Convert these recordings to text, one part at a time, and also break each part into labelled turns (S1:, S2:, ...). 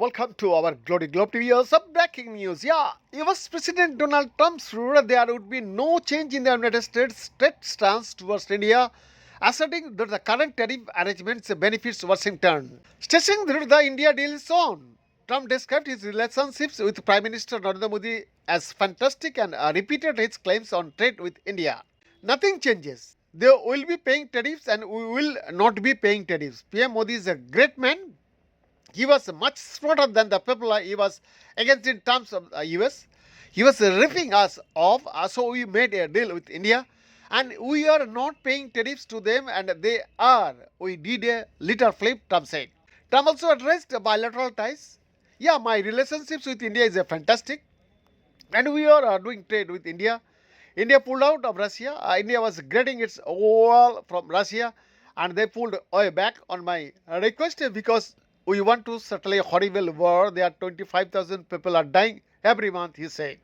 S1: welcome to our Glory Globe TV. Some breaking news. US President Donald Trump swore there would be no change in the United States' trade stance towards India, asserting that the current tariff arrangements benefits Washington. Stressing that the India deal is on. Trump described his relationships with Prime Minister Narendra Modi as fantastic and repeated his claims on trade with India. Nothing changes. They will be paying tariffs and we will not be paying tariffs. PM Modi is a great man. He was much smarter than the people he was against in terms of the US. He was ripping us off, so we made a deal with India. And we are not paying tariffs to them and they are. We did a little flip, Trump said. Trump also addressed bilateral ties. My relationships with India is fantastic. And we are doing trade with India. India pulled out of Russia. India was getting its oil from Russia. And they pulled oil back on my request because we want to settle a horrible war. There are 25,000 people are dying every month, he said.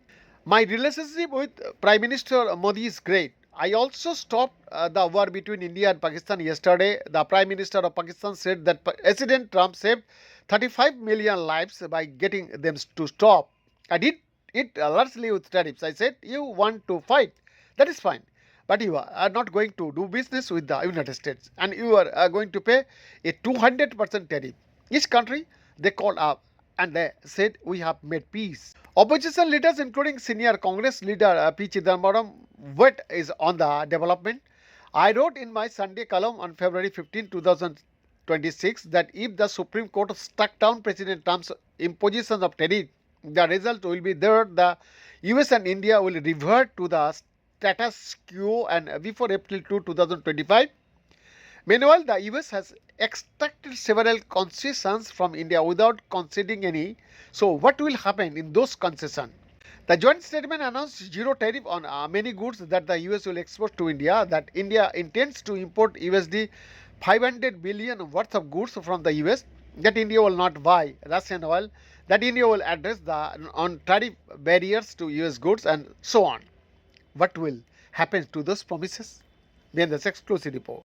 S1: My relationship with Prime Minister Modi is great. I also stopped the war between India and Pakistan yesterday. The Prime Minister of Pakistan said that President Trump saved 35 million lives by getting them to stop. I did it largely with tariffs. I said, you want to fight, that is fine. But you are not going to do business with the United States. And you are going to pay a 200% tariff. Each country, they called up and they said, we have made peace. Opposition leaders, including senior Congress leader P. Chidambaram, what is on the development? I wrote in my Sunday column on February 15, 2026 that if the Supreme Court struck down President Trump's imposition of tariff, the result will be that the US and India will revert to the status quo and before April 2, 2025. Meanwhile, the US has extracted several concessions from India without conceding any. So, what will happen in those concessions? The joint statement announced zero tariff on many goods that the US will export to India, that India intends to import USD 500 billion worth of goods from the US, that India will not buy Russian oil, that India will address the on-tariff barriers to US goods and so on. What will happen to those promises? Then the exclusive report.